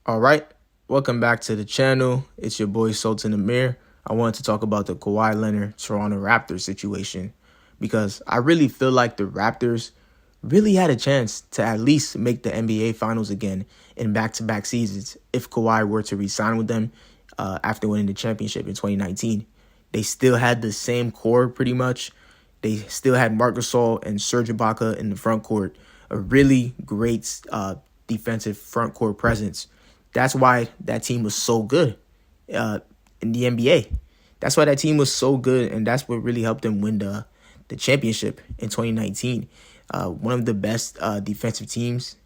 All right, welcome back to the channel. It's your boy Sultan Amir. I wanted to talk about the Kawhi Leonard Toronto Raptors situation because I really feel like the Raptors really had a chance to at least make the NBA Finals again in back-to-back seasons if Kawhi were to re-sign with them after winning the championship in 2019. They still had the same core pretty much. They still had Marc Gasol and Serge Ibaka in the front court, a really great defensive front court presence. That's why that team was so good in the NBA. That's why that team was so good, and that's what really helped them win the championship in 2019. One of the best defensive teams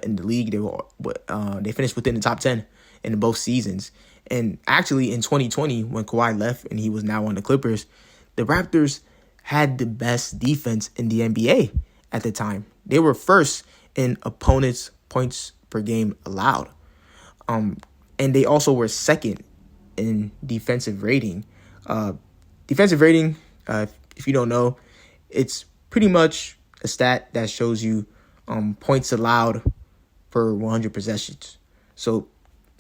in the league. They finished within the top 10 in both seasons. And actually, in 2020, when Kawhi left and he was now on the Clippers, the Raptors had the best defense in the NBA at the time. They were first in opponents' points per game allowed. And they also were second in defensive rating. Defensive rating, if you don't know, it's pretty much a stat that shows you points allowed per 100 possessions. So,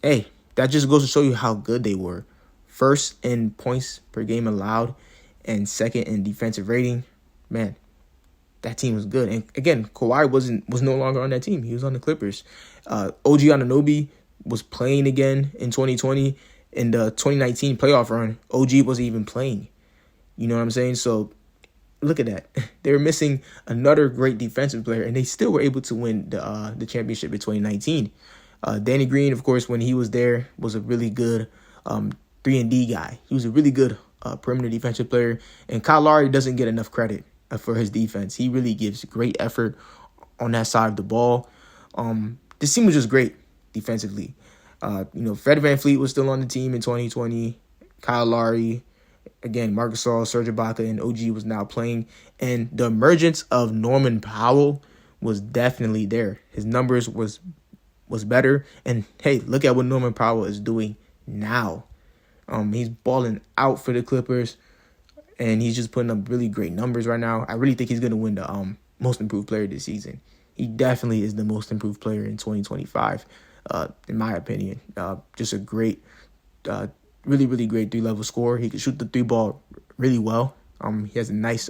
hey, that just goes to show you how good they were. First in points per game allowed and second in defensive rating. Man, that team was good. And again, Kawhi was no longer on that team. He was on the Clippers. OG Anunoby was playing again in 2020. In the 2019 playoff run, OG wasn't even playing. You know what I'm saying? So look at that. They were missing another great defensive player, and they still were able to win the championship in 2019. Danny Green, of course, when he was there, was a really good 3-and-D guy. He was a really good perimeter defensive player. And Kyle Lowry doesn't get enough credit for his defense. He really gives great effort on that side of the ball. This team was just great defensively. Fred VanVleet was still on the team in 2020. Kyle Lowry, again, Marc Gasol, Serge Ibaka, and OG was now playing. And the emergence of Norman Powell was definitely there. His numbers was better. And, hey, look at what Norman Powell is doing now. He's balling out for the Clippers, and he's just putting up really great numbers right now. I really think he's going to win the most improved player this season. He definitely is the most improved player in 2025, in my opinion. Just a great, really, really great three-level scorer. He can shoot the three ball really well. He has a nice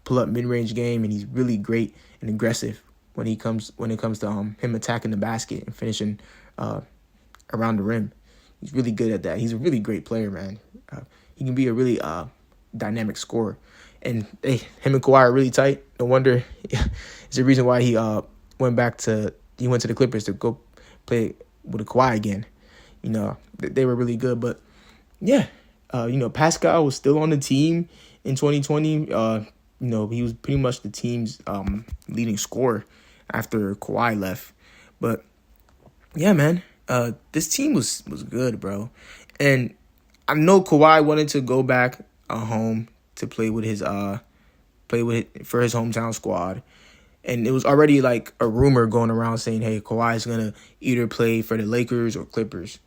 pull-up mid-range game, and he's really great and aggressive when it comes to him attacking the basket and finishing around the rim. He's really good at that. He's a really great player, man. He can be a really dynamic scorer. And hey, him and Kawhi are really tight. No wonder it's the reason why he went to the Clippers to go play with Kawhi again. They were really good. But yeah, Pascal was still on the team in 2020. He was pretty much the team's leading scorer after Kawhi left. But yeah, man, this team was good, bro. And I know Kawhi wanted to go back home to play for his hometown squad. And it was already like a rumor going around saying, hey, Kawhi is going to either play for the Lakers or Clippers.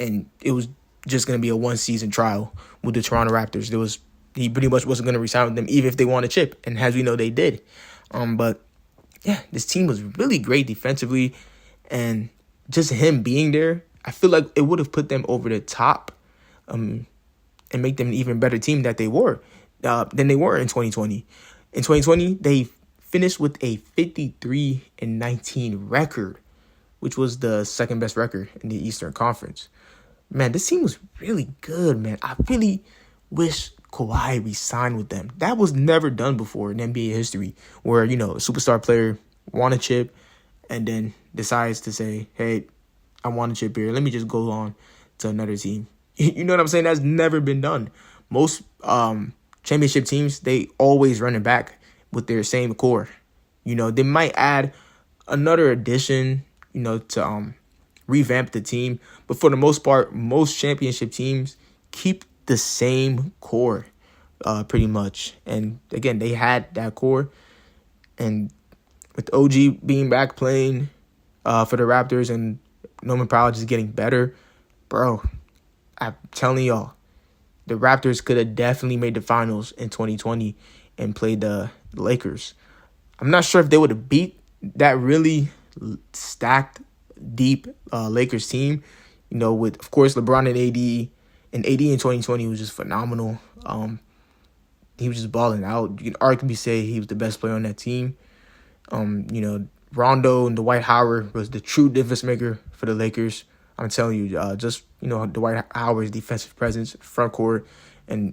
And it was just going to be a one-season trial with the Toronto Raptors. He pretty much wasn't going to resign with them even if they won a chip. And as we know, they did. But yeah, this team was really great defensively. And just him being there, I feel like it would have put them over the top and make them an even better team than they were in 2020. In 2020, they finished with a 53-19 record, which was the second best record in the Eastern Conference. Man, this team was really good, man. I really wish Kawhi re-signed with them. That was never done before in NBA history, where, a superstar player won a chip and then decides to say, hey, I want a chip here. Let me just go on to another team. You know what I'm saying? That's never been done. Most championship teams, they always run it back with their same core. They might add another addition, to revamp the team. But for the most part, most championship teams keep the same core pretty much. And again, they had that core. And with OG being back playing for the Raptors and Norman Powell just getting better, bro, I'm telling y'all, the Raptors could have definitely made the finals in 2020 and played the Lakers. I'm not sure if they would have beat that really stacked deep Lakers team. With of course LeBron and AD, and AD in 2020 was just phenomenal. He was just balling out. You can arguably say he was the best player on that team. Rondo and Dwight Howard was the true difference maker for the Lakers. I'm telling you, Dwight Howard's defensive presence, front court, and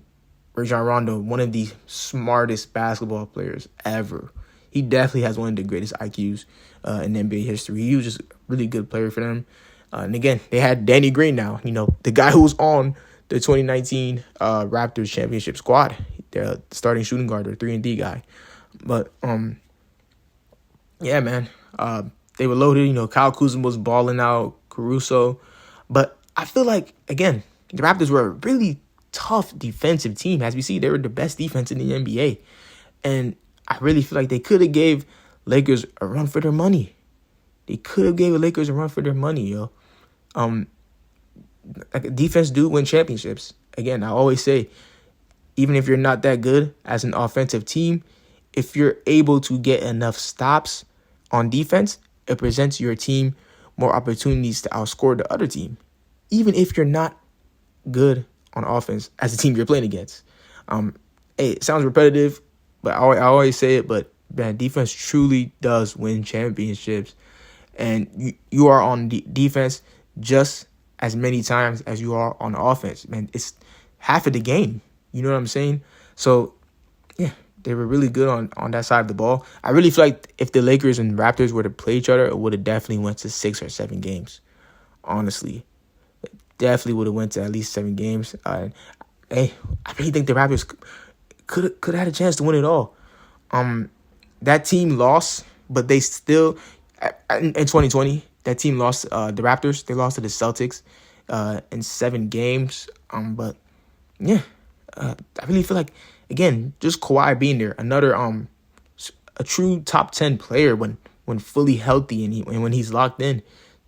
Rajon Rondo, one of the smartest basketball players ever. He definitely has one of the greatest IQs in NBA history. He was just a really good player for them. And again, they had Danny Green now, the guy who was on the 2019 Raptors championship squad. They're starting shooting guard, their 3-and-D guy. But, yeah, man, they were loaded. Kyle Kuzma was balling out, Caruso. But I feel like, again, the Raptors were a really tough defensive team. As we see, they were the best defense in the NBA. And I really feel like they could have gave Lakers a run for their money. They could have gave the Lakers a run for their money, yo. Defense do win championships. Again, I always say, even if you're not that good as an offensive team, if you're able to get enough stops on defense, it presents your team more opportunities to outscore the other team, even if you're not good on offense as the team you're playing against. It sounds repetitive, but I always say it, but man, defense truly does win championships. And you are on defense just as many times as you are on offense. Man, it's half of the game. You know what I'm saying? So, yeah, they were really good on that side of the ball. I really feel like if the Lakers and Raptors were to play each other, it would have definitely went to 6 or 7 games. Honestly, it definitely would have went to at least 7 games. I really think the Raptors could have had a chance to win it all. That team lost, but they still in 2020 that team lost. The Raptors, they lost to the Celtics in 7 games. But yeah, I really feel like, again, just Kawhi being there, another a true top 10 player when fully healthy and when he's locked in,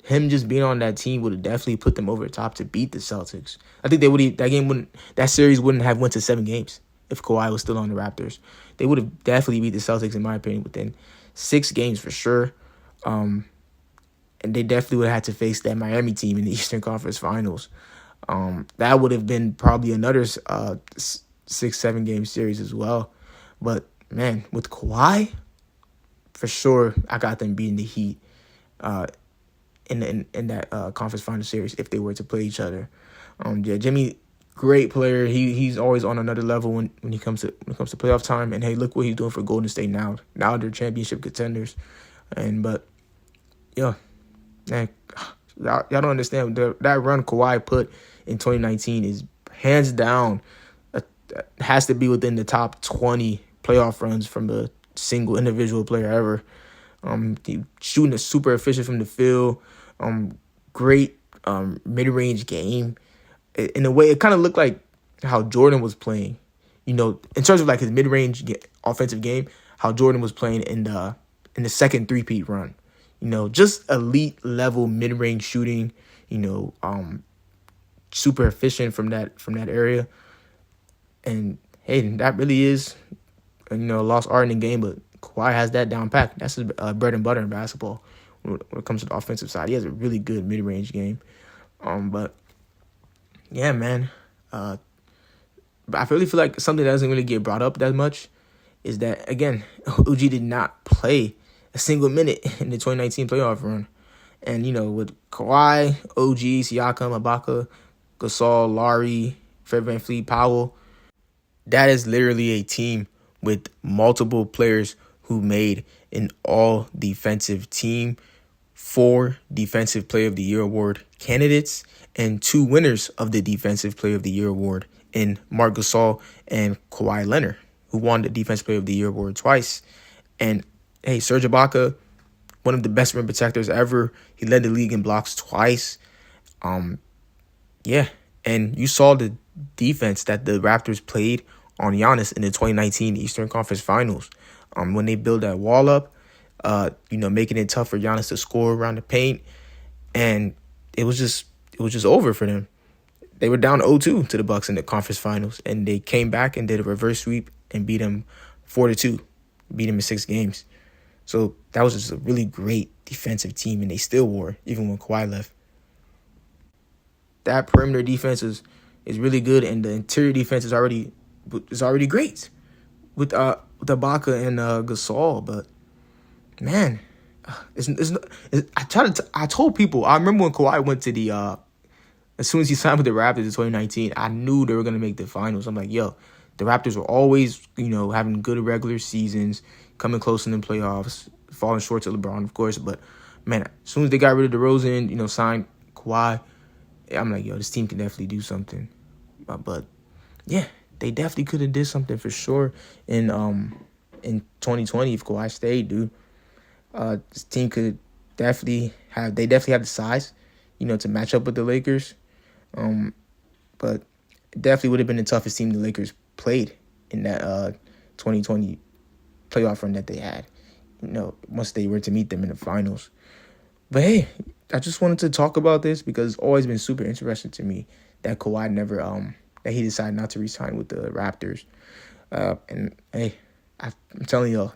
him just being on that team would have definitely put them over the top to beat the Celtics. I think that series wouldn't have went to 7 games if Kawhi was still on the Raptors. They would have definitely beat the Celtics, in my opinion, within 6 games for sure. And they definitely would have had to face that Miami team in the Eastern Conference Finals. That would have been probably another 6-7 game series as well. But man, with Kawhi, for sure, I got them beating the Heat in that conference final series if they were to play each other. Jimmy, great player. He's always on another level when he comes to playoff time. And hey, look what he's doing for Golden State now. Now they're championship contenders. But yeah, man, y'all don't understand that run Kawhi put in 2019 is hands down has to be within the top 20 playoff runs from a single individual player ever. Shooting is super efficient from the field. Great mid-range game. In a way, it kind of looked like how Jordan was playing. In terms of like his mid-range offensive game, how Jordan was playing in the second three-peat run. Just elite level mid-range shooting. Super efficient from that area. And hey, that really is, a lost art in the game. But Kawhi has that down pat. That's his bread and butter in basketball. When it comes to the offensive side, he has a really good mid-range game. But yeah, man. But I really feel like something that doesn't really get brought up that much is that, again, OG did not play a single minute in the 2019 playoff run. And, with Kawhi, OG, Siakam, Ibaka, Gasol, Lowry, Fred VanVleet, Powell, that is literally a team with multiple players who made an all-defensive team, 4 Defensive Player of the Year award candidates, and 2 winners of the Defensive Player of the Year award in Marc Gasol and Kawhi Leonard, who won the Defensive Player of the Year award twice. And hey, Serge Ibaka, one of the best rim protectors ever. He led the league in blocks twice. Yeah, and you saw the defense that the Raptors played on Giannis in the 2019 Eastern Conference Finals. When they build that wall up, making it tough for Giannis to score around the paint, and it was just over for them. They were down 0-2 to the Bucks in the conference finals, and they came back and did a reverse sweep and beat them 4-2, beat them in 6 games. So that was just a really great defensive team, and they still were, even when Kawhi left. That perimeter defense is really good, and the interior defense is already great with Ibaka and Gasol. But man, I told people, I remember when Kawhi went to the as soon as he signed with the Raptors in 2019, I knew they were gonna make the finals. I'm like, yo, the Raptors were always, having good regular seasons, coming close in the playoffs, falling short to LeBron, of course. But man, as soon as they got rid of DeRozan, signed Kawhi, I'm like, yo, this team can definitely do something. But yeah, they definitely could have did something for sure in 2020 if Kawhi stayed, dude. This team could definitely have the size, to match up with the Lakers. But it definitely would have been the toughest team the Lakers played in that 2020 playoff run that they had, once they were to meet them in the finals. But hey, I just wanted to talk about this because it's always been super interesting to me that Kawhi never that he decided not to re-sign with the Raptors. And hey, I'm telling y'all,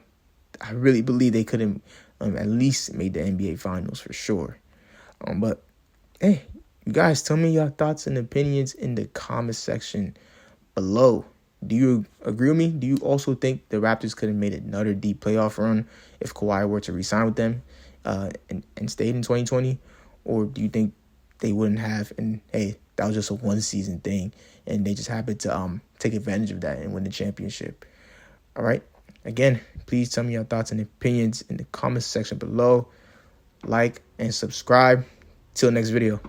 I really believe they could have at least made the NBA Finals for sure. But hey, you guys, tell me your thoughts and opinions in the comment section below. Do you agree with me? Do you also think the Raptors could have made another deep playoff run if Kawhi were to re-sign with them and stayed in 2020? Or do you think they wouldn't have, and hey, that was just a one-season thing, and they just happened to take advantage of that and win the championship? All right? Again, please tell me your thoughts and opinions in the comment section below. Like and subscribe. Till next video.